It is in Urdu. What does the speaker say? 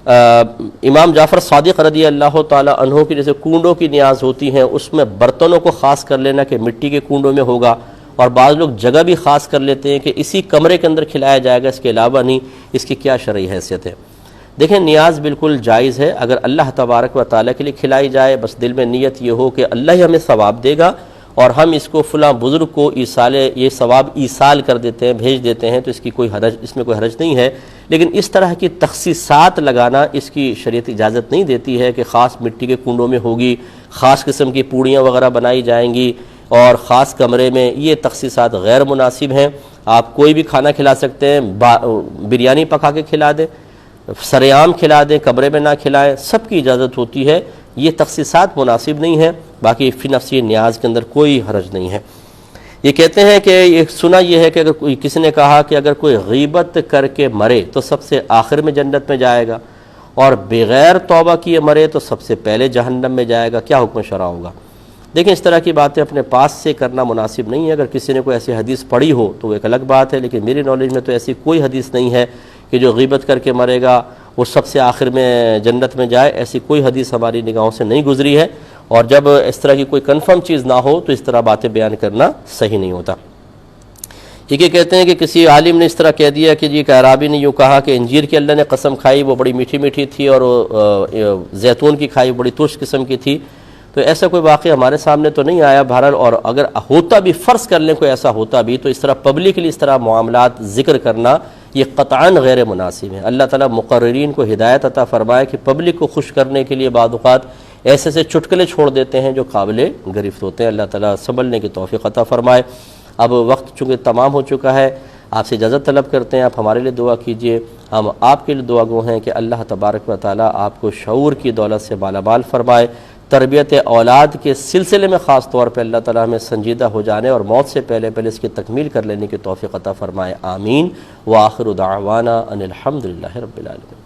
امام جعفر صادق رضی اللہ تعالی عنہ کی جیسے کنڈوں کی نیاز ہوتی ہیں، اس میں برتنوں کو خاص کر لینا کہ مٹی کے کنڈوں میں ہوگا، اور بعض لوگ جگہ بھی خاص کر لیتے ہیں کہ اسی کمرے کے اندر کھلایا جائے گا، اس کے علاوہ نہیں۔ اس کی کیا شرعی حیثیت ہے؟ دیکھیں، نیاز بالکل جائز ہے، اگر اللہ تبارک و تعالیٰ کے لیے کھلائی جائے، بس دل میں نیت یہ ہو کہ اللہ ہی ہمیں ثواب دے گا اور ہم اس کو فلاں بزرگ کو یہ ثواب ایصال کر دیتے ہیں، بھیج دیتے ہیں، تو اس میں کوئی حرج نہیں ہے۔ لیکن اس طرح کی تخصیصات لگانا اس کی شریعت اجازت نہیں دیتی ہے کہ خاص مٹی کے کنڈوں میں ہوگی، خاص قسم کی پوڑیاں وغیرہ بنائی جائیں گی اور خاص کمرے میں، یہ تخصیصات غیر مناسب ہیں۔ آپ کوئی بھی کھانا کھلا سکتے ہیں، بریانی پکا کے کھلا دیں، سریعام کھلا دیں، کمرے میں نہ کھلائیں، سب کی اجازت ہوتی ہے۔ یہ تخصیصات مناسب نہیں ہے، باقی فی نفسی نیاز کے اندر کوئی حرج نہیں ہے۔ یہ کہتے ہیں کہ یہ سنا یہ ہے کہ اگر کسی نے کہا کہ اگر کوئی غیبت کر کے مرے تو سب سے آخر میں جنت میں جائے گا، اور بغیر توبہ کیے مرے تو سب سے پہلے جہنم میں جائے گا، کیا حکم شرع ہوگا؟ دیکھیں، اس طرح کی باتیں اپنے پاس سے کرنا مناسب نہیں ہے۔ اگر کسی نے کوئی ایسی حدیث پڑھی ہو تو وہ ایک الگ بات ہے، لیکن میری نالج میں تو ایسی کوئی حدیث نہیں ہے کہ جو غیبت کر کے مرے گا وہ سب سے آخر میں جنت میں جائے، ایسی کوئی حدیث ہماری نگاہوں سے نہیں گزری ہے۔ اور جب اس طرح کی کوئی کنفرم چیز نہ ہو تو اس طرح باتیں بیان کرنا صحیح نہیں ہوتا۔ یہ کہتے ہیں کہ کسی عالم نے اس طرح کہہ دیا کہ جی ایک اعرابی نے یوں کہا کہ انجیر کی اللہ نے قسم کھائی وہ بڑی میٹھی میٹھی تھی، اور زیتون کی کھائی بڑی ترش قسم کی تھی۔ تو ایسا کوئی واقعہ ہمارے سامنے تو نہیں آیا بہرحال، اور اگر ہوتا بھی، فرض کر لیں کوئی ایسا ہوتا بھی، تو اس طرح پبلکلی اس طرح معاملات ذکر کرنا یہ قطعاً غیر مناسب ہے۔ اللہ تعالیٰ مقررین کو ہدایت عطا فرمائے کہ پبلک کو خوش کرنے کے لیے بعض اوقات ایسے سے چٹکلے چھوڑ دیتے ہیں جو قابل گرفت ہوتے ہیں۔ اللہ تعالیٰ سنبھلنے کی توفیق عطا فرمائے۔ اب وقت چونکہ تمام ہو چکا ہے، آپ سے اجازت طلب کرتے ہیں، آپ ہمارے لیے دعا کیجئے، ہم آپ کے لیے دعا گو ہیں کہ اللہ تبارک و تعالیٰ آپ کو شعور کی دولت سے مالا مال فرمائے، تربیت اولاد کے سلسلے میں خاص طور پہ اللہ تعالیٰ ہمیں سنجیدہ ہو جانے اور موت سے پہلے اس کی تکمیل کر لینے کی توفیق عطا فرمائے، آمین۔ وآخر دعوانا ان الحمدللہ رب العالمین۔